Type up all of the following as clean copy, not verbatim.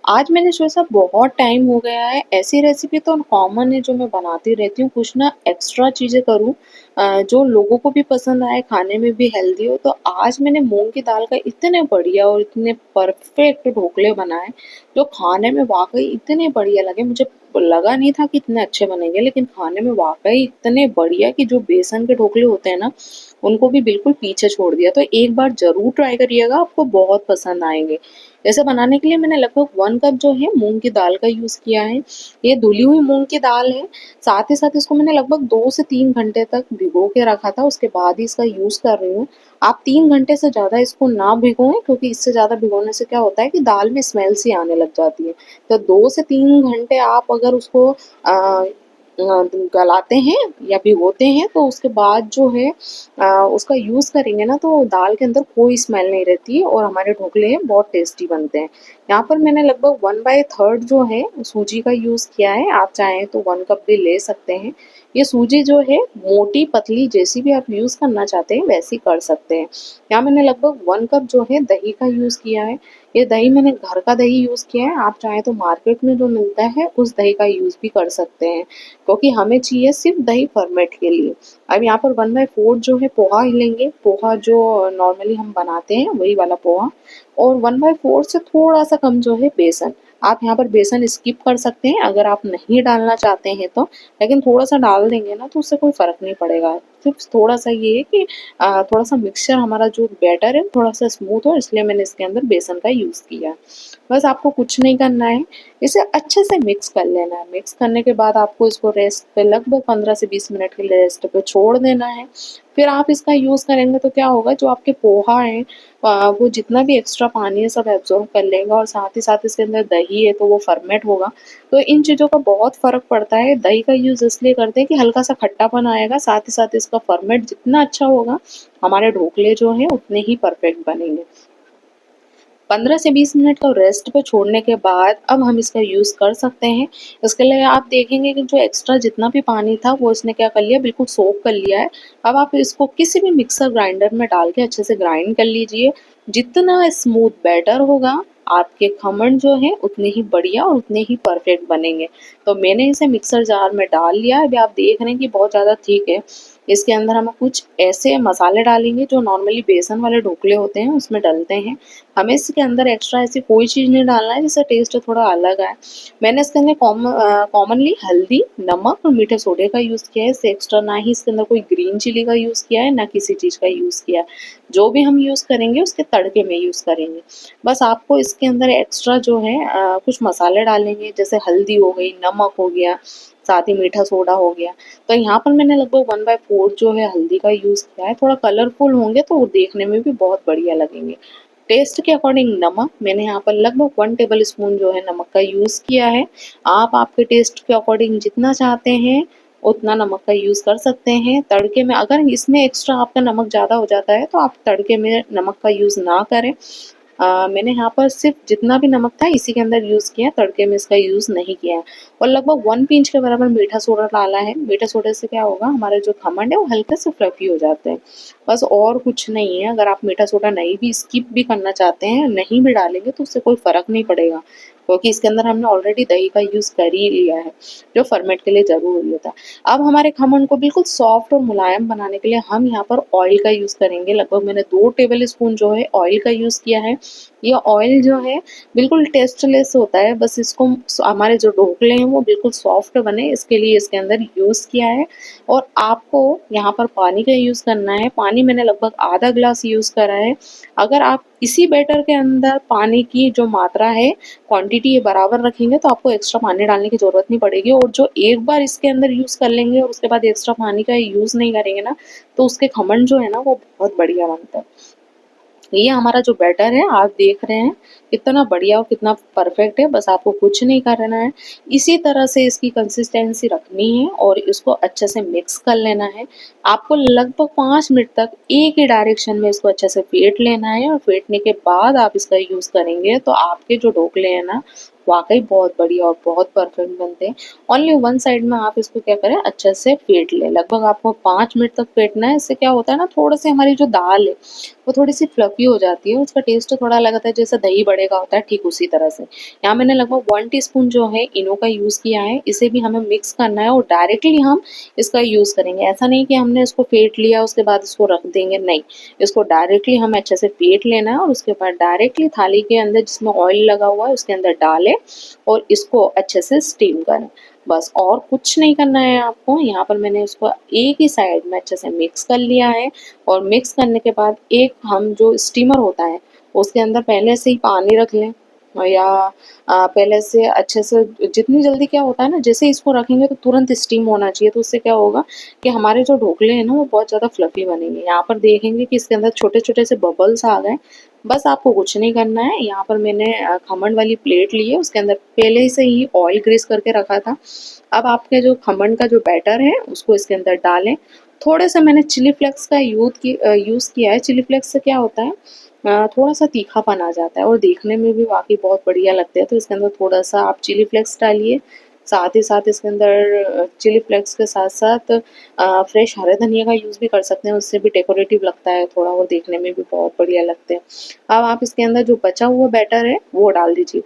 आज मैंने सोचा बहुत टाइम हो गया है, ऐसी रेसिपी तो कॉमन है जो मैं बनाती रहती हूँ, कुछ ना एक्स्ट्रा चीज़ें करूँ जो लोगों को भी पसंद आए, खाने में भी हेल्दी हो। तो आज मैंने मूँग की दाल का इतने बढ़िया और इतने परफेक्ट ढोकले बनाए, जो खाने में वाक़ई इतने बढ़िया लगे। मुझे लगा नहीं था कि इतने अच्छे बनेंगे, लेकिन खाने में वाक़ई इतने बढ़िया कि जो बेसन के ढोकले होते हैं ना, उनको भी बिल्कुल पीछे छोड़ दिया। तो एक बार ज़रूर ट्राई करिएगा, आपको बहुत पसंद आएँगे। इसे बनाने के लिए मैंने लगभग 1 कप जो है मूँग की दाल का यूज़ किया है। ये धुली हुई मूँग की दाल है। साथ ही साथ इसको मैंने लगभग 2 से 3 घंटे तक भिगो के रखा था, उसके बाद ही इसका यूज़ कर रही हूँ। आप 3 घंटे से ज़्यादा इसको ना भिगोएँ, क्योंकि इससे ज़्यादा भिगोने से क्या होता है कि दाल में स्मेल सी आने लग जाती है। तो 2 से 3 घंटे आप अगर उसको अ गलाते हैं या भिगोते हैं, तो उसके बाद जो है उसका यूज़ करेंगे ना, तो दाल के अंदर कोई स्मेल नहीं रहती है और हमारे ढोकले हैं बहुत टेस्टी बनते हैं। यहाँ पर मैंने लगभग 1/3 जो है सूजी का यूज़ किया है। आप चाहें तो 1 कप भी ले सकते हैं। ये सूजी जो है मोटी पतली जैसी भी आप यूज़ करना चाहते हैं वैसी कर सकते हैं। यहाँ मैंने लगभग 1 कप जो है दही का यूज़ किया है। ये दही मैंने घर का दही यूज़ किया है। आप चाहें तो मार्केट में जो मिलता है उस दही का यूज़ भी कर सकते हैं, क्योंकि हमें चाहिए सिर्फ दही फॉर्मेट के लिए। अब यहाँ पर 1/4 जो है पोहा ही लेंगे, पोहा जो नॉर्मली हम बनाते हैं वही वाला पोहा, और 1/4 से थोड़ा सा कम जो है बेसन। आप यहाँ पर बेसन स्किप कर सकते हैं अगर आप नहीं डालना चाहते हैं तो, लेकिन थोड़ा सा डाल देंगे ना तो उससे कोई फ़र्क नहीं पड़ेगा। सिर्फ थोड़ा सा ये है कि थोड़ा सा मिक्सचर हमारा जो बैटर है थोड़ा सा स्मूथ हो, इसलिए मैंने इसके अंदर बेसन का यूज़ किया। बस आपको कुछ नहीं करना है, इसे अच्छे से मिक्स कर लेना है। मिक्स करने के बाद आपको इसको रेस्ट पे लगभग 15 से 20 मिनट के लिए रेस्ट पे छोड़ देना है। फिर आप इसका यूज़ करेंगे तो क्या होगा, जो आपके पोहा है वो जितना भी एक्स्ट्रा पानी है सब एब्ज़ॉर्ब कर लेगा, और साथ ही साथ इसके अंदर दही है तो वो फर्मेंट होगा। तो इन चीज़ों का बहुत फ़र्क पड़ता है। दही का यूज़ इसलिए करते हैं कि हल्का सा खट्टापन आएगा, साथ ही साथ इसका फर्मेंट जितना अच्छा होगा, हमारे ढोकले जो हैं उतने ही परफेक्ट बनेंगे। 15 से 20 मिनट का रेस्ट पे छोड़ने के बाद अब हम इसका यूज़ कर सकते हैं। इसके लिए आप देखेंगे कि जो एक्स्ट्रा जितना भी पानी था वो इसने क्या कर लिया, बिल्कुल सोक कर लिया है। अब आप इसको किसी भी मिक्सर ग्राइंडर में डाल के अच्छे से ग्राइंड कर लीजिए। जितना स्मूथ बैटर होगा, आपके खमन जो हैं उतने ही बढ़िया और उतने ही परफेक्ट बनेंगे। तो मैंने इसे मिक्सर जार में डाल लिया है। अभी आप देख रहे हैं कि बहुत ज़्यादा थिक है। इसके अंदर हम कुछ ऐसे मसाले डालेंगे जो नॉर्मली बेसन वाले ढोकले होते हैं उसमें डलते हैं। हमें इसके अंदर एक्स्ट्रा ऐसी कोई चीज़ नहीं डालना है जिससे टेस्ट थोड़ा अलग आए। मैंने इसके अंदर कॉमनली हल्दी, नमक और मीठे सोडे का यूज़ किया है। इससे एक्स्ट्रा ना ही इसके अंदर कोई ग्रीन चिली का यूज़ किया है, ना किसी चीज़ का यूज़ किया है। जो भी हम यूज़ करेंगे उसके तड़के में यूज़ करेंगे। बस आपको इसके अंदर एक्स्ट्रा जो है कुछ मसाले डालेंगे, जैसे हल्दी हो गई, नमक हो गया, साथ ही मीठा सोडा हो गया। तो यहाँ पर मैंने लगभग 1/4 जो है हल्दी का यूज़ किया है। थोड़ा कलरफुल होंगे तो वो देखने में भी बहुत बढ़िया लगेंगे। टेस्ट के अकॉर्डिंग नमक मैंने यहाँ पर लगभग 1 टेबल स्पून जो है नमक का यूज़ किया है। आप आपके टेस्ट के अकॉर्डिंग जितना चाहते हैं उतना नमक का यूज़ कर सकते हैं। तड़के में अगर इसमें एक्स्ट्रा आपका नमक ज़्यादा हो जाता है तो आप तड़के में नमक का यूज़ ना करें। मैंने यहाँ पर सिर्फ जितना भी नमक था इसी के अंदर यूज़ किया है, तड़के में इसका यूज़ नहीं किया है। और लगभग 1 पिंच के बराबर मीठा सोडा डाला है। मीठे सोडे से क्या होगा, हमारे जो खमन है वो हल्के से फ्लफी हो जाते हैं। बस और कुछ नहीं है। अगर आप मीठा सोडा नहीं भी स्किप भी करना चाहते हैं, नहीं भी डालेंगे तो उससे कोई फ़र्क नहीं पड़ेगा, क्योंकि इसके अंदर हमने ऑलरेडी दही का यूज़ कर ही लिया है, जो फर्मेंट के लिए ज़रूरी होता है। अब हमारे खमन को बिल्कुल सॉफ्ट और मुलायम बनाने के लिए हम यहाँ पर ऑयल का यूज़ करेंगे। लगभग मैंने 2 टेबल स्पून जो है ऑयल का यूज़ किया है। ये ऑयल जो है बिल्कुल टेस्टलेस होता है, बस इसको हमारे जो ढोकले हैं वो बिल्कुल सॉफ्ट बने इसके लिए इसके अंदर यूज़ किया है। और आपको यहाँ पर पानी का यूज़ करना है। पानी मैंने लगभग आधा ग्लास यूज़ करा है। अगर आप इसी बैटर के अंदर पानी की जो मात्रा है, क्वांटिटी बराबर रखेंगे तो आपको एक्स्ट्रा पानी डालने की ज़रूरत नहीं पड़ेगी, और जो एक बार इसके अंदर यूज़ कर लेंगे और उसके बाद एक्स्ट्रा पानी का यूज़ नहीं करेंगे ना, तो उसके खमन जो है ना वो बहुत बढ़िया बनता है। ये हमारा जो बैटर है आप देख रहे हैं कितना बढ़िया और कितना परफेक्ट है। बस आपको कुछ नहीं करना है, इसी तरह से इसकी कंसिस्टेंसी रखनी है और इसको अच्छे से मिक्स कर लेना है। आपको लगभग 5 मिनट तक एक ही डायरेक्शन में इसको अच्छे से फेंट लेना है, और फेंटने के बाद आप इसका यूज़ करेंगे तो आपके जो ढोकले हैं ना वाक़ई बहुत बढ़िया और बहुत परफेक्ट बनते हैं। ओनली वन साइड में आप इसको क्या करें, अच्छे से फेंट लें। लगभग आपको 5 मिनट तक फेंटना है। इससे क्या होता है ना, थोड़ा-सी हमारी जो दाल है, वो थोड़ी-सी फ्लफ़ी हो जाती है। उसका टेस्ट थोड़ा लगता है जैसे दही बड़े का होता है, ठीक उसी तरह से। यहाँ मैंने लगभग 1 टीस्पून जो है इनो का यूज़ किया है। इसे भी हमें मिक्स करना है और डायरेक्टली हम इसका यूज़ करेंगे। ऐसा नहीं कि हमने इसको फेंट लिया उसके बाद इसको रख देंगे, नहीं। इसको डायरेक्टली हमें अच्छे से फेंट लेना है और उसके बाद डायरेक्टली थाली के अंदर जिसमें ऑयल लगा हुआ है उसके अंदर डालें और इसको अच्छे से स्टीम करें। बस और कुछ नहीं करना है आपको। यहाँ पर मैंने उसको एक ही साइड में अच्छे से मिक्स कर लिया है और मिक्स करने के बाद एक हम जो स्टीमर होता है उसके अंदर पहले से ही पानी रख लें या पहले से अच्छे से, जितनी जल्दी क्या होता है ना, जैसे इसको रखेंगे तो तुरंत स्टीम होना चाहिए। तो उससे क्या होगा कि हमारे जो ढोकले हैं ना वो बहुत ज़्यादा फ्लफी बनेंगे। यहाँ पर देखेंगे कि इसके अंदर छोटे-छोटे से बबल्स आ गए। बस आपको कुछ नहीं करना है। यहाँ पर मैंने खमन वाली प्लेट ली है, उसके अंदर पहले से ही ऑयल ग्रीस करके रखा था। अब आपके जो खमन का जो बैटर है उसको इसके अंदर डालें। थोड़े से मैंने चिली फ्लेक्स का यूज़ किया है। चिली फ्लेक्स से क्या होता है, थोड़ा-सा तीखापन आ जाता है और देखने में भी वाक़ई बहुत बढ़िया लगते हैं। तो इसके अंदर थोड़ा-सा आप चिली फ्लेक्स डालिए। साथ ही साथ इसके अंदर चिली फ्लेक्स के साथ-साथ फ्रेश हरे धनिया का यूज़ भी कर सकते हैं, उससे भी डेकोरेटिव लगता है थोड़ा और देखने में भी बहुत बढ़िया लगते हैं। अब आप इसके अंदर जो बचा हुआ बैटर है वो डाल दीजिए।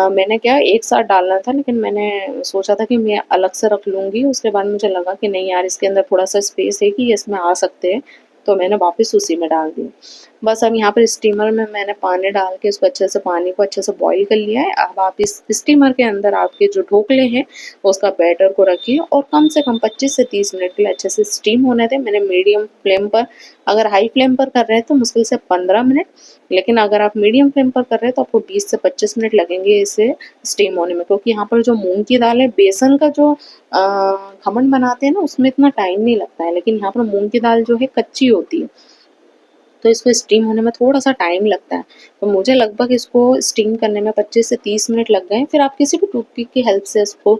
मैंने क्या एक साथ डालना था, लेकिन मैंने सोचा था कि मैं अलग से रख लूँगी। उसके बाद मुझे लगा कि नहीं यार, इसके अंदर थोड़ा-सा स्पेस है कि ये इसमें आ सकते हैं, तो मैंने वापस उसी में डाल दिया। बस अब यहाँ पर स्टीमर में मैंने पानी डाल के इसको अच्छे से, पानी को अच्छे से बॉईल कर लिया है। अब आप इस स्टीमर के अंदर आपके जो ढोकले हैं उसका बैटर को रखिए और कम से कम 25 से 30 मिनट के लिए अच्छे से स्टीम होने दें। मैंने मीडियम फ्लेम पर, अगर हाई फ्लेम पर कर रहे हैं तो मुश्किल से 15 मिनट, लेकिन अगर आप मीडियम फ्लेम पर कर रहे हैं तो आपको 20 से 25 मिनट लगेंगे इसे स्टीम होने में। क्योंकि यहाँ पर जो मूँग की दाल है, बेसन का जो खमन बनाते हैं ना उसमें इतना टाइम नहीं लगता है, लेकिन यहाँ पर मूँग की दाल जो है कच्ची होती है, तो इसको स्टीम होने में थोड़ा-सा टाइम लगता है। तो मुझे लगभग इसको स्टीम करने में 25 से 30 मिनट लग गए। फिर आप किसी भी टूथपिक की हेल्प से इसको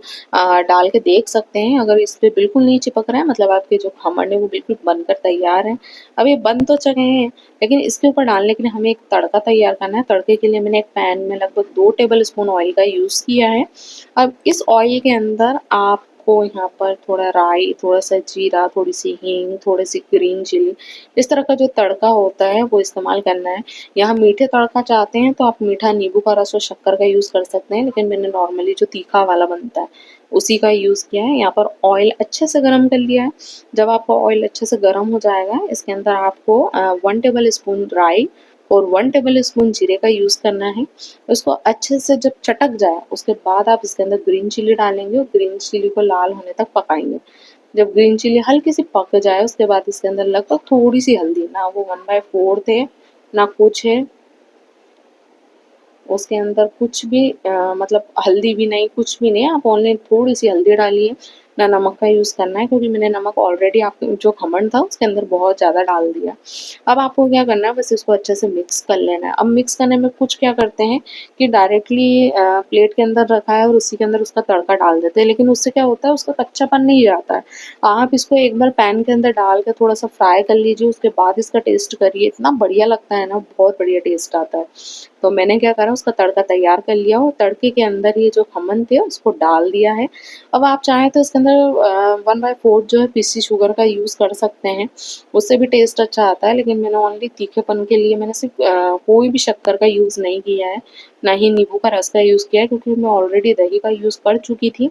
डाल के देख सकते हैं। अगर इस पे बिल्कुल नहीं चिपक रहा है, मतलब आपके जो खमन है वो बिल्कुल बनकर तैयार हैं। अब ये बन तो चुके हैं, लेकिन इसके ऊपर डालने के लिए हमें एक तड़का तैयार करना है। तड़के के लिए मैंने एक पैन में लगभग 2 टेबल स्पून ऑयल का यूज़ किया है। अब इस ऑयल के अंदर आपको यहाँ पर थोड़ा राई, थोड़ा-सा जीरा, थोड़ी-सी हींग, थोड़ी-सी ग्रीन चिली, इस तरह का जो तड़का होता है वो इस्तेमाल करना है। यहाँ मीठे तड़का चाहते हैं तो आप मीठा नींबू का रस और शक्कर का यूज़ कर सकते हैं, लेकिन मैंने नॉर्मली जो तीखा वाला बनता है उसी का यूज़ किया है। यहाँ पर ऑयल अच्छे से गरम कर लिया है। जब आपका ऑयल अच्छे से गरम हो जाएगा, इसके अंदर आपको 1 टेबल स्पून राई और 1 टेबल स्पून जीरे का यूज़ करना है। उसको अच्छे से जब चटक जाए उसके बाद आप इसके अंदर ग्रीन चिली डालेंगे और ग्रीन चिली को लाल होने तक पकाएंगे। जब ग्रीन चिली हल्की सी पक जाए उसके बाद इसके अंदर लगभग थोड़ी सी हल्दी, ना वो 1/4 है ना कुछ है, उसके अंदर कुछ भी मतलब हल्दी भी नहीं, कुछ भी नहीं है। आप ओनली थोड़ी सी हल्दी डालिए। ना नमक का यूज़ करना है, क्योंकि मैंने नमक ऑलरेडी आप जो खमन था उसके अंदर बहुत ज़्यादा डाल दिया। अब आपको क्या करना है, बस इसको अच्छे से मिक्स कर लेना है। अब मिक्स करने में कुछ क्या करते हैं कि डायरेक्टली प्लेट के अंदर रखा है और उसी के अंदर उसका तड़का डाल देते हैं, लेकिन उससे क्या होता है, उसका कच्चापन नहीं जाता है। आप इसको एक बार पैन के अंदर डाल के थोड़ा सा फ्राई कर लीजिए, उसके बाद इसका टेस्ट करिए, इतना बढ़िया लगता है ना, बहुत बढ़िया टेस्ट आता है। तो मैंने क्या करा, उसका तड़का तैयार कर लिया और तड़के के अंदर ये जो खमन थे उसको डाल दिया है। अब आप चाहें तो इसके अंदर 1/4 जो है पीसी शुगर का यूज़ कर सकते हैं, उससे भी टेस्ट अच्छा आता है। लेकिन मैंने ओनली तीखेपन के लिए मैंने सिर्फ कोई भी शक्कर का यूज़ नहीं किया है, ना ही नींबू का रस का यूज़ किया है, क्योंकि मैं ऑलरेडी दही का यूज़ कर चुकी थी।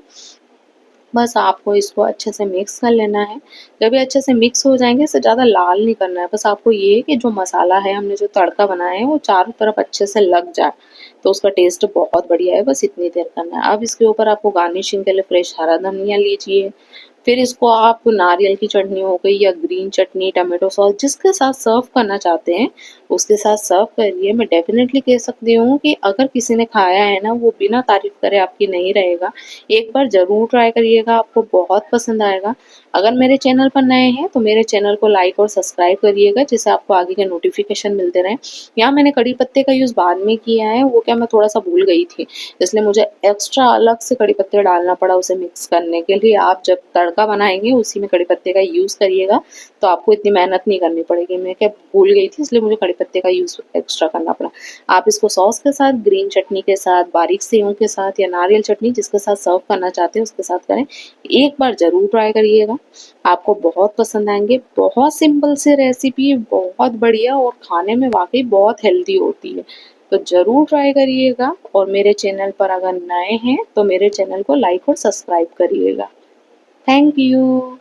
बस आपको इसको अच्छे से मिक्स कर लेना है। जब ये अच्छे से मिक्स हो जाएँगे, इसे ज़्यादा लाल नहीं करना है, बस आपको ये है कि जो मसाला है, हमने जो तड़का बनाया है, वो चारों तरफ अच्छे से लग जाए, तो उसका टेस्ट बहुत बढ़िया है, बस इतनी देर करना है। अब इसके ऊपर आपको गार्निशिंग के लिए फ्रेश हरा धनिया लीजिए, फिर इसको आप नारियल की चटनी हो गई या ग्रीन चटनी, टोमेटो सॉस, जिसके साथ सर्व करना चाहते हैं, उसके साथ सर्व करिए। मैं डेफ़िनेटली कह सकती हूँ कि अगर किसी ने खाया है ना, वो बिना तारीफ़ करे आपकी नहीं रहेगा। एक बार ज़रूर ट्राई करिएगा, आपको बहुत पसंद आएगा। अगर मेरे चैनल पर नए हैं तो मेरे चैनल को लाइक और सब्सक्राइब करिएगा, जिससे आपको आगे के नोटिफ़िकेशन मिलते रहें। यहाँ मैंने कड़ी पत्ते का यूज़ बाद में किया है, वो क्या मैं थोड़ा-सा भूल गई थी, इसलिए मुझे एक्स्ट्रा अलग से कड़ी पत्ते डालना पड़ा उसे मिक्स करने के लिए। आप जब तड़का बनाएँगे उसी में कड़ी पत्ते का यूज़ करिएगा, तो आपको इतनी मेहनत नहीं करनी पड़ेगी। मैं क्या भूल गई थी, इसलिए मुझे कड़ी पत्ते का यूज़ एक्स्ट्रा करना पड़ा। आप इसको सॉस के साथ, ग्रीन चटनी के साथ, बारीक सेवों के साथ या नारियल चटनी जिसके साथ सर्व करना चाहते हैं उसके साथ करें। एक बार ज़रूर ट्राई करिएगा, आपको बहुत पसंद आएँगे। बहुत सिंपल सी रेसिपी, बहुत बढ़िया और खाने में वाक़ई बहुत हेल्दी होती है। तो ज़रूर ट्राई करिएगा और मेरे चैनल पर अगर नए हैं तो मेरे चैनल को लाइक और सब्सक्राइब करिएगा। Thank you.